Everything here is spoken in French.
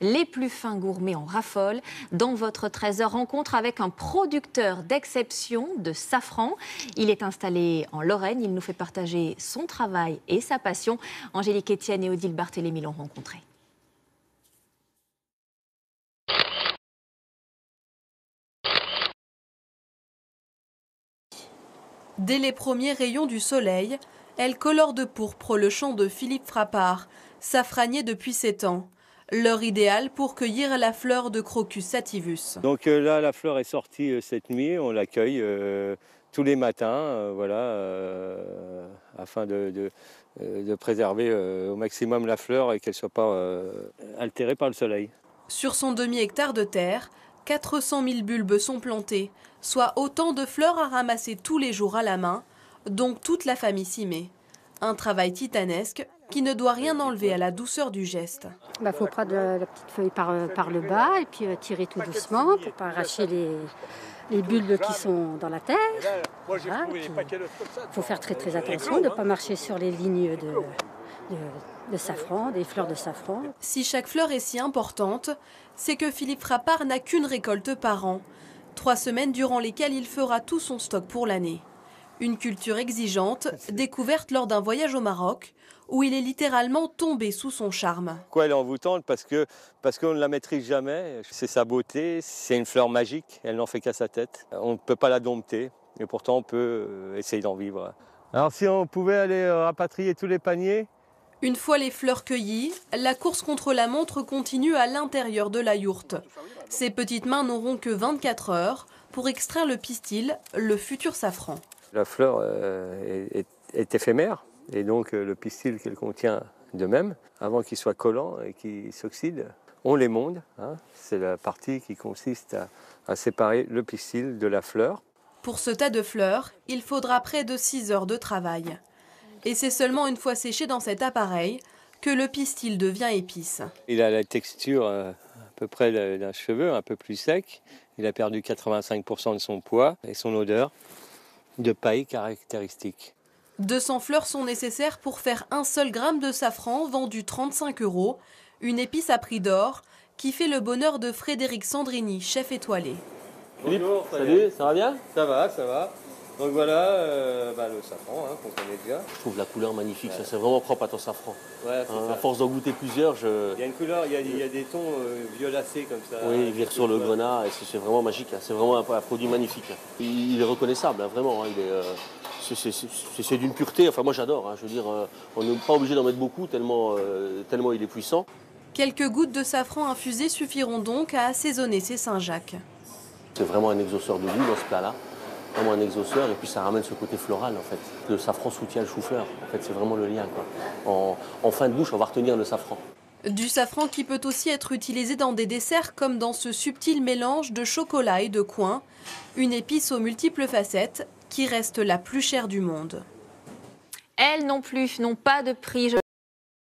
Les plus fins gourmets en raffolent. Dans votre 13h, rencontre avec un producteur d'exception de safran. Il est installé en Lorraine. Il nous fait partager son travail et sa passion. Angélique Etienne et Odile Barthélémy l'ont rencontré. Dès les premiers rayons du soleil, elle colore de pourpre le champ de Philippe Frappard, safranier depuis 7 ans. L'heure idéale pour cueillir la fleur de Crocus sativus. Donc là, la fleur est sortie cette nuit, on l'accueille tous les matins, afin de préserver au maximum la fleur et qu'elle ne soit pas altérée par le soleil. Sur son demi-hectare de terre, 400 000 bulbes sont plantés, soit autant de fleurs à ramasser tous les jours à la main, donc toute la famille s'y met. Un travail titanesque qui ne doit rien enlever à la douceur du geste. Faut prendre la petite feuille par le bas et puis tirer tout doucement pour ne pas arracher les bulbes qui sont dans la terre. Il faut faire très attention de ne pas marcher sur les lignes de safran, des fleurs de safran. Si chaque fleur est si importante, c'est que Philippe Frappard n'a qu'une récolte par an. 3 semaines durant lesquelles il fera tout son stock pour l'année. Une culture exigeante, découverte lors d'un voyage au Maroc, où il est littéralement tombé sous son charme. Elle est envoûtante parce qu'on ne la maîtrise jamais. C'est sa beauté, c'est une fleur magique, elle n'en fait qu'à sa tête. On ne peut pas la dompter, et pourtant on peut essayer d'en vivre. Alors si on pouvait aller rapatrier tous les paniers. Une fois les fleurs cueillies, la course contre la montre continue à l'intérieur de la yourte. Ces petites mains n'auront que 24 heures pour extraire le pistil, le futur safran. La fleur est éphémère, et donc le pistil qu'elle contient de même, avant qu'il soit collant et qu'il s'oxyde, on l'émonde. C'est la partie qui consiste à séparer le pistil de la fleur. Pour ce tas de fleurs, il faudra près de 6 heures de travail. Et c'est seulement une fois séché dans cet appareil que le pistil devient épice. Il a la texture à peu près d'un cheveu, un peu plus sec. Il a perdu 85% de son poids et son odeur de paille caractéristique. 200 fleurs sont nécessaires pour faire un seul gramme de safran vendu 35 €, une épice à prix d'or qui fait le bonheur de Frédéric Sandrini, chef étoilé. Bonjour, salut, ça va bien? Ça va. Donc voilà le safran qu'on connaît déjà. Je trouve la couleur magnifique, ça c'est vraiment propre à ton safran. Ouais, À force d'en goûter plusieurs, Il y a une couleur, il y a des tons violacés comme ça. Oui, il vire sur le grenat et c'est vraiment magique, c'est vraiment un produit magnifique. Il est reconnaissable, vraiment, c'est d'une pureté, moi j'adore, je veux dire, on n'est pas obligé d'en mettre beaucoup tellement il est puissant. Quelques gouttes de safran infusé suffiront donc à assaisonner ces Saint-Jacques. C'est vraiment un exauceur de goût dans ce plat-là. Vraiment un exauceur, et puis ça ramène ce côté floral en fait. Le safran soutient le chou-fleur, en fait c'est vraiment le lien quoi. En fin de bouche, on va retenir le safran. Du safran qui peut aussi être utilisé dans des desserts comme dans ce subtil mélange de chocolat et de coing, une épice aux multiples facettes qui reste la plus chère du monde. Elles non plus n'ont pas de prix.